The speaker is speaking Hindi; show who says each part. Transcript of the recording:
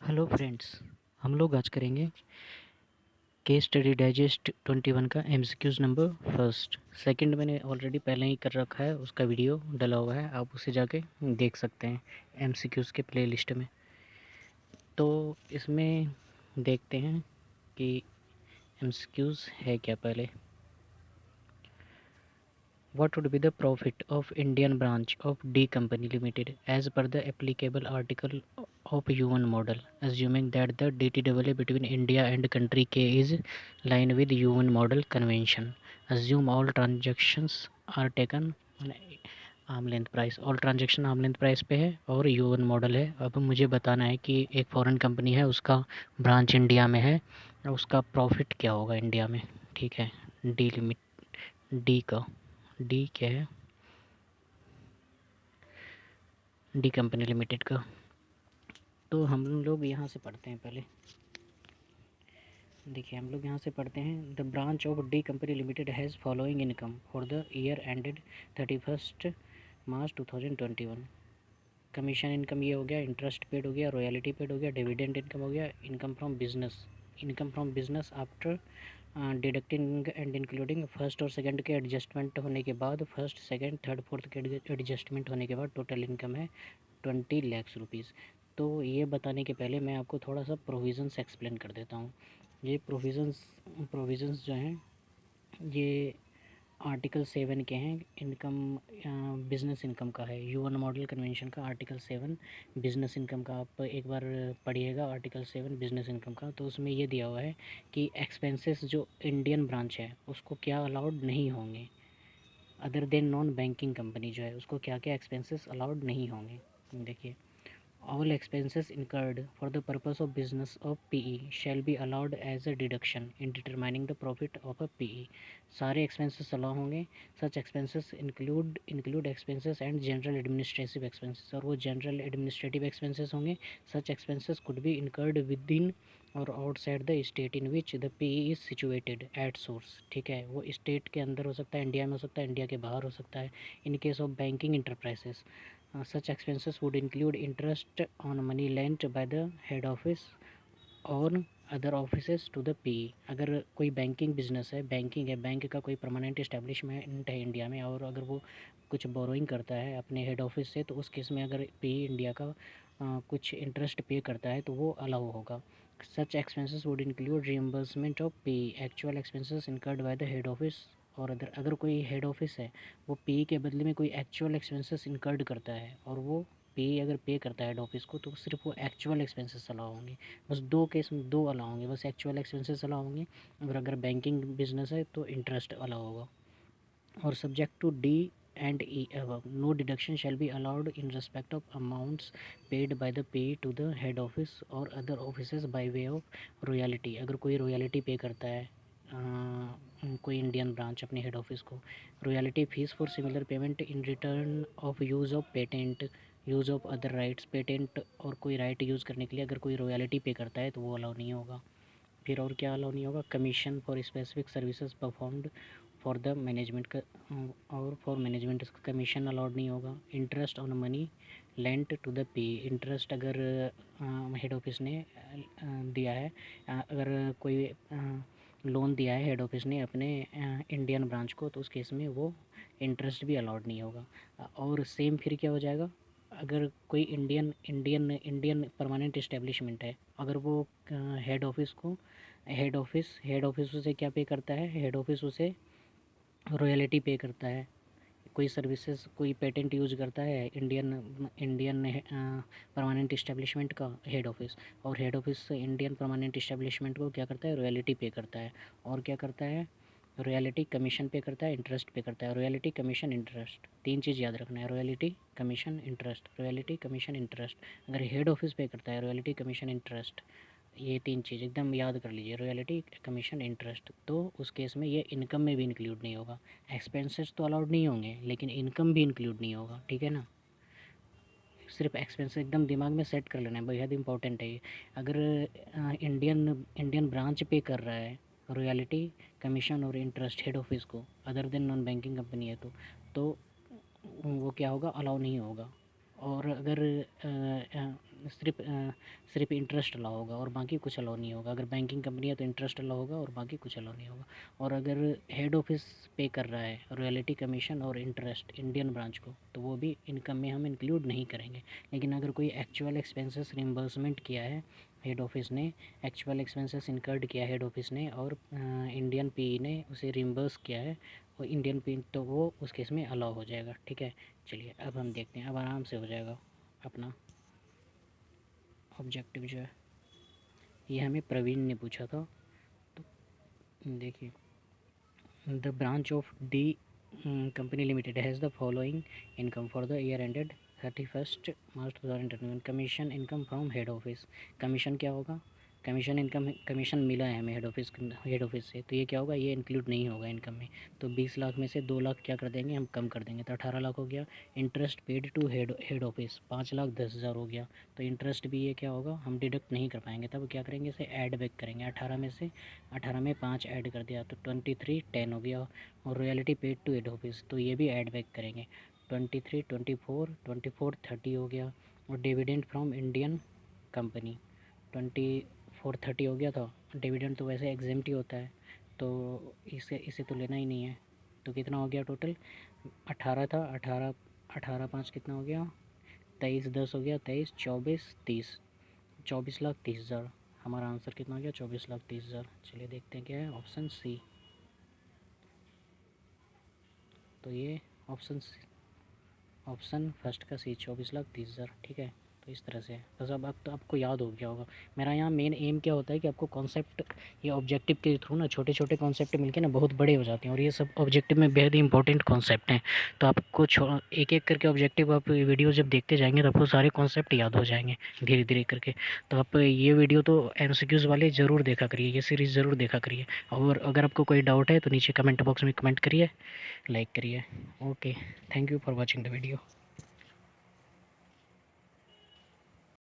Speaker 1: Hello friends. हम लोग आज करेंगे केस स्टडी डाइजेस्ट 21 का एमसीक्यूज़ नंबर फर्स्ट। सेकंड मैंने ऑलरेडी पहले ही कर रखा है, उसका वीडियो डला हुआ है, आप उसे जाके देख सकते हैं एमसीक्यूज़ के प्लेलिस्ट में। तो इसमें देखते हैं कि एमसीक्यूज़ है क्या। पहले, what would be the profit of Indian branch of D Company Limited as per the applicable article of U1 model, assuming that the DTAA between India and country K is line with U1 model convention. Assume all transactions are taken on arm length price. All transaction arm length price पे है और U1 मॉडल है। अब मुझे बताना है कि एक फॉरेन कंपनी है, उसका ब्रांच इंडिया में है और उसका प्रॉफिट क्या होगा इंडिया में। ठीक है, डी लिमिट, डी का, डी क्या है, डी कंपनी लिमिटेड का। तो हम लोग यहाँ से पढ़ते हैं। पहले देखिए, हम लोग यहाँ से पढ़ते हैं, the branch of D company limited has following income for the year ended 31 March 2021। Commission income ये हो गया, इंटरेस्ट पेड हो गया, रॉयल्टी पेड हो गया, डिविडेंड इनकम हो गया, income from business after deducting and including first और सेकंड के एडजस्टमेंट होने के बाद, फर्स्ट सेकंड थर्ड फोर्थ के एडजस्टमेंट होने के बाद टोटल इनकम है 20 लाख रुपीज़। तो ये बताने के पहले मैं आपको थोड़ा सा प्रोविज़न्स एक्सप्लेन कर देता हूँ। ये प्रोविज़न्स जो हैं, ये आर्टिकल 7 के हैं। इनकम, बिज़नेस इनकम का है, U1 मॉडल कन्वेंशन का आर्टिकल 7 बिज़नेस इनकम का। आप एक बार पढ़िएगा आर्टिकल 7 बिज़नेस इनकम का। तो उसमें ये दिया हुआ है कि एक्सपेंसेस जो इंडियन ब्रांच है उसको क्या अलाउड नहीं होंगे, other than non banking company जो है उसको क्या क्या एक्सपेंसेस अलाउड नहीं होंगे। देखिए, all expenses incurred for the purpose of business of PE shall be allowed as a deduction in determining the profit of a PE। सारे expenses अलाउ होंगे। such expenses include expenses and general administrative expenses, और वो general administrative expenses होंगे। such expenses could be incurred within और outside the state in which the PE is situated at source। ठीक है, वो स्टेट के अंदर हो सकता है, इंडिया में हो सकता है, इंडिया के बाहर हो सकता है। In case of banking enterprises, such expenses would include interest on money lent by the head office और other offices to the PE। अगर कोई बैंकिंग बिजनेस है, बैंकिंग है, बैंक का कोई परमानेंट इस्टेब्लिशमेंट है इंडिया में, और अगर वो कुछ बोरोइंग करता है अपने हेड ऑफिस से, तो उस केस में अगर PE इंडिया का कुछ इंटरेस्ट पे करता है तो वो अलाउ होगा। Such expenses would include reimbursement of PE actual expenses incurred by the head office. और अगर कोई हेड ऑफिस है, वो PE के बदले में कोई एक्चुअल एक्सपेंसेस इनकर्ड करता है और वो PE अगर पे करता है हेड ऑफिस को, तो सिर्फ वो एक्चुअल एक्सपेंसेस अलाउ होंगे। बस दो केस में दो अलाउ होंगे, बस एक्चुअल एक्सपेंसेस अलाउ होंगे। अगर बैंकिंग बिजनेस है तो इंटरेस्ट अलाउ होगा। और subject to D and E above, no deduction shall be allowed in respect of amounts paid by the PE to the head office और other offices by way of royalty. अगर कोई रॉयल्टी पे करता है कोई इंडियन ब्रांच अपने हेड ऑफिस को, royalty fees for similar payment in return of use of patent, use of other rights, patent और कोई राइट यूज़ करने के लिए अगर कोई रॉयल्टी पे करता है तो वो अलाउ नहीं होगा। फिर और क्या अलाउ नहीं होगा, commission for specific services performed for the management का, और फॉर मैनेजमेंट कमीशन अलाउड नहीं होगा। Interest on money lent to the PE, interest अगर हेड ऑफिस ने दिया है, अगर कोई लोन दिया है हेड ऑफिस ने अपने इंडियन ब्रांच को, तो उस केस में वो इंटरेस्ट भी अलाउड नहीं होगा। और सेम फिर क्या हो जाएगा, अगर कोई इंडियन परमानेंट इस्टेब्लिशमेंट है, अगर वो हेड ऑफिस उसे क्या पे करता है, हेड ऑफिस उसे रॉयल्टी पे करता है। कोई सर्विसेज, कोई पेटेंट यूज़ करता है इंडियन इंडियन परमानेंट इस्टेब्लिशमेंट का हेड ऑफिस, और head office Indian permanent establishment को क्या करता है, रॉयल्टी पे करता है। और क्या करता है, रॉयल्टी कमीशन पे करता है, इंटरेस्ट पे करता है। रॉयल्टी कमीशन इंटरेस्ट, तीन चीज़ याद रखना है, royalty commission interest, royalty commission interest. अगर हेड ऑफिस पे करता है रॉयल्टी कमीशन इंटरेस्ट, ये तीन चीज़ एकदम याद कर लीजिए, रॉयल्टी कमीशन इंटरेस्ट। तो उस केस में ये इनकम में भी इंक्लूड नहीं होगा। एक्सपेंसेस तो अलाउड नहीं होंगे लेकिन इनकम भी इंक्लूड नहीं होगा। ठीक है ना, सिर्फ एक्सपेंस एकदम दिमाग में सेट कर लेना है, बेहद इंपॉर्टेंट है ये। अगर इंडियन ब्रांच पे कर रहा है रॉयल्टी कमीशन और इंटरेस्ट हेड ऑफिस को, other than non banking company है तो वो क्या होगा, अलाउ नहीं होगा। और अगर सिर्फ इंटरेस्ट अलाउ होगा और बाकी कुछ अलाउ नहीं होगा। अगर बैंकिंग कंपनी है तो इंटरेस्ट अलाउ होगा और बाकी कुछ अलाउ नहीं होगा। और अगर हेड ऑफिस पे कर रहा है रॉयल्टी कमीशन और इंटरेस्ट इंडियन ब्रांच को, तो वो भी इनकम में हम इंक्लूड नहीं करेंगे। लेकिन अगर कोई एक्चुअल एक्सपेंसेस रिम्बर्समेंट किया है हेड ऑफिस ने, एक्चुअल एक्सपेंसेस इनकर्ड किया हेड ऑफिस ने और इंडियन पीई ने उसे रिम्बर्स किया है और इंडियन पी, तो वो उस केस में अलाउ हो जाएगा। ठीक है, चलिए अब हम देखते हैं, अब आराम से हो जाएगा अपना ऑब्जेक्टिव जो है। ये हमें प्रवीण ने पूछा था। तो देखिए, the branch of D company limited has the following income for the year ended 31 March 2021। Commission income from head office. Commission क्या होगा? कमीशन इनकम, कमीशन मिला है हमें हेड ऑफिस से, तो ये क्या होगा? ये इंक्लूड नहीं होगा इनकम में। तो 20 लाख में से 2 लाख क्या कर देंगे हम? कम कर देंगे, तो 18 लाख हो गया। Interest paid to head office 5,10,000 हो गया। तो इंटरेस्ट भी ये क्या होगा? हम डिडक्ट नहीं कर पाएंगे, तब क्या करेंगे? इसे ऐड बैक करेंगे। 18 में से 18 में 5 ऐड कर दिया तो 23 10 हो गया। और royalty paid to head office, तो ये भी ऐड बैक करेंगे। 23 24 30 हो गया। और डिविडेंड फ्रॉम इंडियन कंपनी 24 30 हो गया था। डिविडेंड तो वैसे एग्जेम्प्ट ही होता है, तो इसे इसे तो लेना ही नहीं है। तो कितना हो गया टोटल? 18 था, 18 18 5 कितना हो गया? 23 10 हो गया। 23 24 30, 24,30,000। हमारा आंसर कितना हो गया? 24,30,000। चलिए देखते हैं क्या है, ऑप्शन सी। तो ये ऑप्शन फर्स्ट का सी, 24,30,000। ठीक है, तो इस तरह से है। बस अब तो आपको याद हो गया होगा। मेरा यहाँ मेन एम क्या होता है कि आपको कॉन्सेप्ट, ये ऑब्जेक्टिव के थ्रू ना छोटे छोटे कॉन्सेप्ट मिलके ना बहुत बड़े हो जाते हैं, और ये सब ऑब्जेक्टिव में बेहद ही इंपॉर्टेंट कॉन्सेप्ट हैं। तो आपको एक एक करके ऑब्जेक्टिव आप वीडियो जब देखते जाएंगे तो आपको सारे कॉन्सेप्ट याद हो जाएंगे धीरे धीरे करके। तो आप ये वीडियो तो MCQs वाले ज़रूर देखा करिए, ये सीरीज़ ज़रूर देखा करिए। और अगर आपको कोई डाउट है तो नीचे कमेंट बॉक्स में कमेंट करिए, लाइक करिए। Okay, thank you for watching the video.